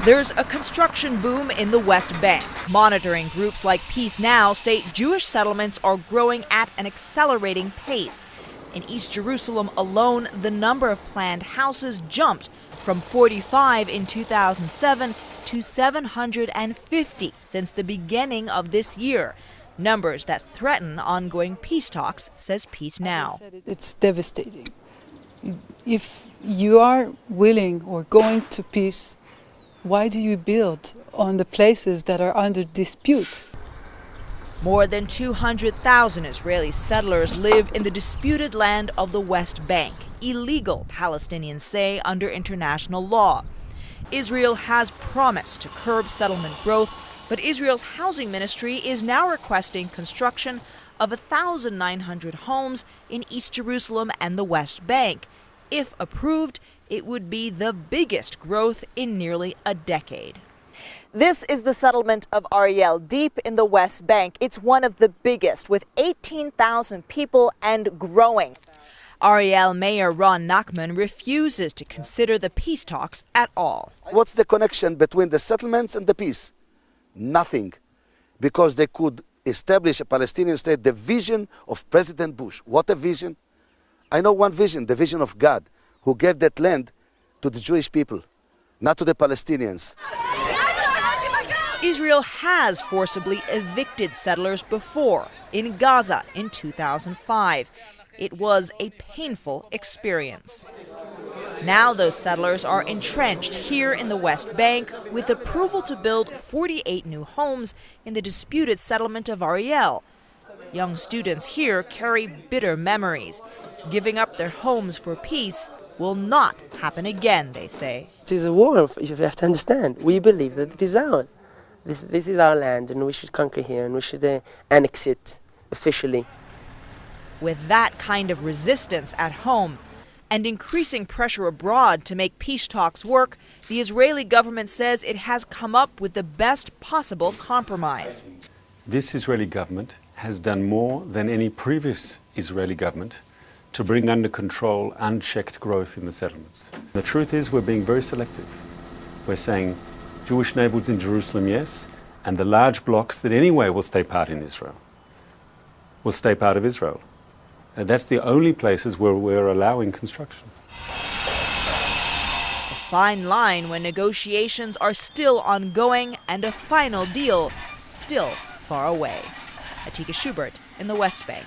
There's a construction boom in the West Bank. Monitoring groups like Peace Now say Jewish settlements are growing at an accelerating pace. In East Jerusalem alone, the number of planned houses jumped from 45 in 2007 to 750 since the beginning of this year. Numbers that threaten ongoing peace talks, says Peace Now. It's devastating. If you are willing or going to peace, why do you build on the places that are under dispute? More than 200,000 Israeli settlers live in the disputed land of the West Bank, illegal, Palestinians say, under international law. Israel has promised to curb settlement growth, but Israel's housing ministry is now requesting construction of 1,900 homes in East Jerusalem and the West Bank. If approved, it would be the biggest growth in nearly a decade. This is the settlement of Ariel, deep in the West Bank. It's one of the biggest, with 18,000 people and growing. Ariel Mayor Ron Nachman refuses to consider the peace talks at all. What's the connection between the settlements and the peace? Nothing. Because they could establish a Palestinian state, the vision of President Bush. What a vision. I know one vision, the vision of God, who gave that land to the Jewish people, not to the Palestinians. Israel has forcibly evicted settlers before, in Gaza in 2005. It was a painful experience. Now those settlers are entrenched here in the West Bank with approval to build 48 new homes in the disputed settlement of Ariel. Young students here carry bitter memories. Giving up their homes for peace will not happen again, they say. It is a war, you have to understand. We believe that it is ours. This is our land, and we should conquer here, and we should annex it officially. With that kind of resistance at home and increasing pressure abroad to make peace talks work, the Israeli government says it has come up with the best possible compromise. This Israeli government has done more than any previous Israeli government to bring under control unchecked growth in the settlements. The truth is we're being very selective. We're saying Jewish neighborhoods in Jerusalem, yes, and the large blocks that anyway will stay part in Israel, will stay part of Israel. And that's the only places where we're allowing construction. A fine line when negotiations are still ongoing and a final deal still far away. Atika Schubert in the West Bank.